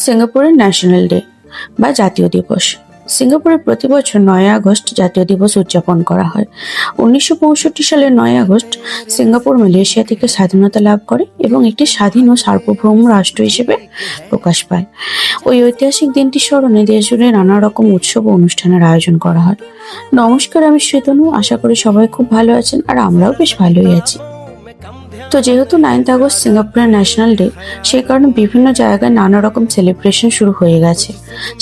সিঙ্গাপুরের national day বা জাতীয় দিবস। সিঙ্গাপুরে প্রতি বছর ৯ আগস্ট জাতীয় দিবস উদযাপন করা হয়। ১৯৬৫ সালের ৯ আগস্ট সিঙ্গাপুর মালয়েশিয়া থেকে স্বাধীনতা লাভ করে এবং একটি স্বাধীন ও সার্বভৌম রাষ্ট্র হিসেবে প্রকাশ পায়। ওই ঐতিহাসিক দিনটি স্মরণে দেশ জুড়ে নানা রকম উৎসব ও অনুষ্ঠানের আয়োজন করা হয়। নমস্কার, আমি শ্রীতনু। আশা করি সবাই খুব ভালো আছেন, আর আমরাও বেশ ভালোই আছি। তো যেহেতু 9th আগস্ট সিঙ্গাপুরের ন্যাশনাল ডে, সেই কারণে বিভিন্ন জায়গায় নানা রকম সেলিব্রেশন শুরু হয়ে গেছে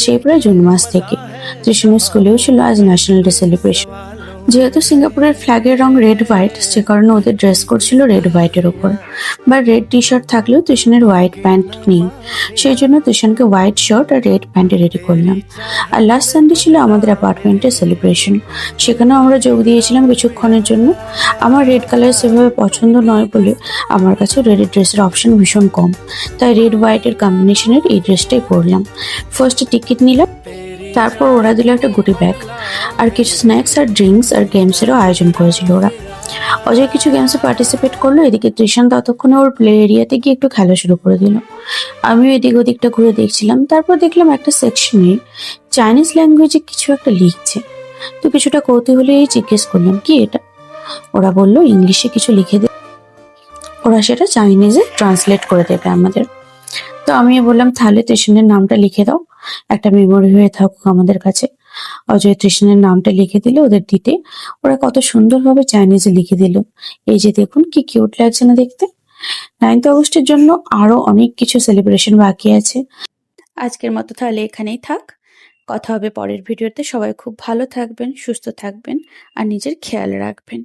সেই প্রায় জুন মাস থেকে। ত্রিশনের স্কুলেও ছিল আজ ন্যাশনাল ডে সেলিব্রেশন। যেহেতু সিঙ্গাপুরের ফ্ল্যাগের রং রেড হোয়াইট, সে কারণে ওদের ড্রেস কোড ছিল রেড হোয়াইটের ওপর। বা রেড টি শার্ট থাকলেও ত্রিশনের হোয়াইট প্যান্ট নেই, সেই জন্য ত্রিশনকে হোয়াইট শার্ট আর রেড প্যান্টে রেডি করলাম। আর লাস্ট সানডে ছিল আমাদের অ্যাপার্টমেন্টের সেলিব্রেশন, সেখানেও আমরা যোগ দিয়েছিলাম কিছুক্ষণের জন্য। আমার রেড কালার সেভাবে পছন্দ নয় বলে আমার কাছে রেড ড্রেসের অপশন ভীষণ কম, তাই রেড হোয়াইটের কম্বিনেশনের এই ড্রেসটাই পরলাম। ফার্স্টে টিকিট নিলাম, তারপর ওরা দিল একটা গুটি ব্যাগ আর কিছু স্ন্যাক্স আর ড্রিঙ্কস আর গেমসেরও আয়োজন করেছিল ওরা। অজয় কিছু গেমসে পার্টিসিপেট করলো, এদিকে তৃষান ততক্ষণে ওর প্লে এরিয়াতে গিয়ে একটু খেলা শুরু করে দিল। আমিও এদিক ওদিকটা ঘুরে দেখছিলাম। তারপর দেখলাম একটা সেকশনে চাইনিজ ল্যাঙ্গুয়েজে কিছু একটা লিখছে। তো কিছুটা কৌতূহলেই জিজ্ঞেস করলাম, কি এটা? ওরা বলল ইংলিশে কিছু লিখে দে, ওরা সেটা চাইনিজে ট্রান্সলেট করে দেবে আমাদের। তো আমি বললাম, তাহলে তৃষানের নামটা লিখে দাও, একটা মেমোরি হয়ে থাকুক আমাদের কাছে। অজয় তৃষ্ণের নামটা লিখে দিল ওদের দিতে। ওরা কত সুন্দরভাবে চাইনিজে লিখে দিল। এই যে দেখুন, কি কিউট লাগছে না দেখতে। 9th আগস্টের জন্য আরো অনেক কিছু সেলিব্রেশন বাকি আছে। আজকের মতো তাহলে এখানেই থাক, কথা হবে পরের ভিডিওতে। সবাই খুব ভালো থাকবেন, সুস্থ থাকবেন আর নিজের খেয়াল রাখবেন।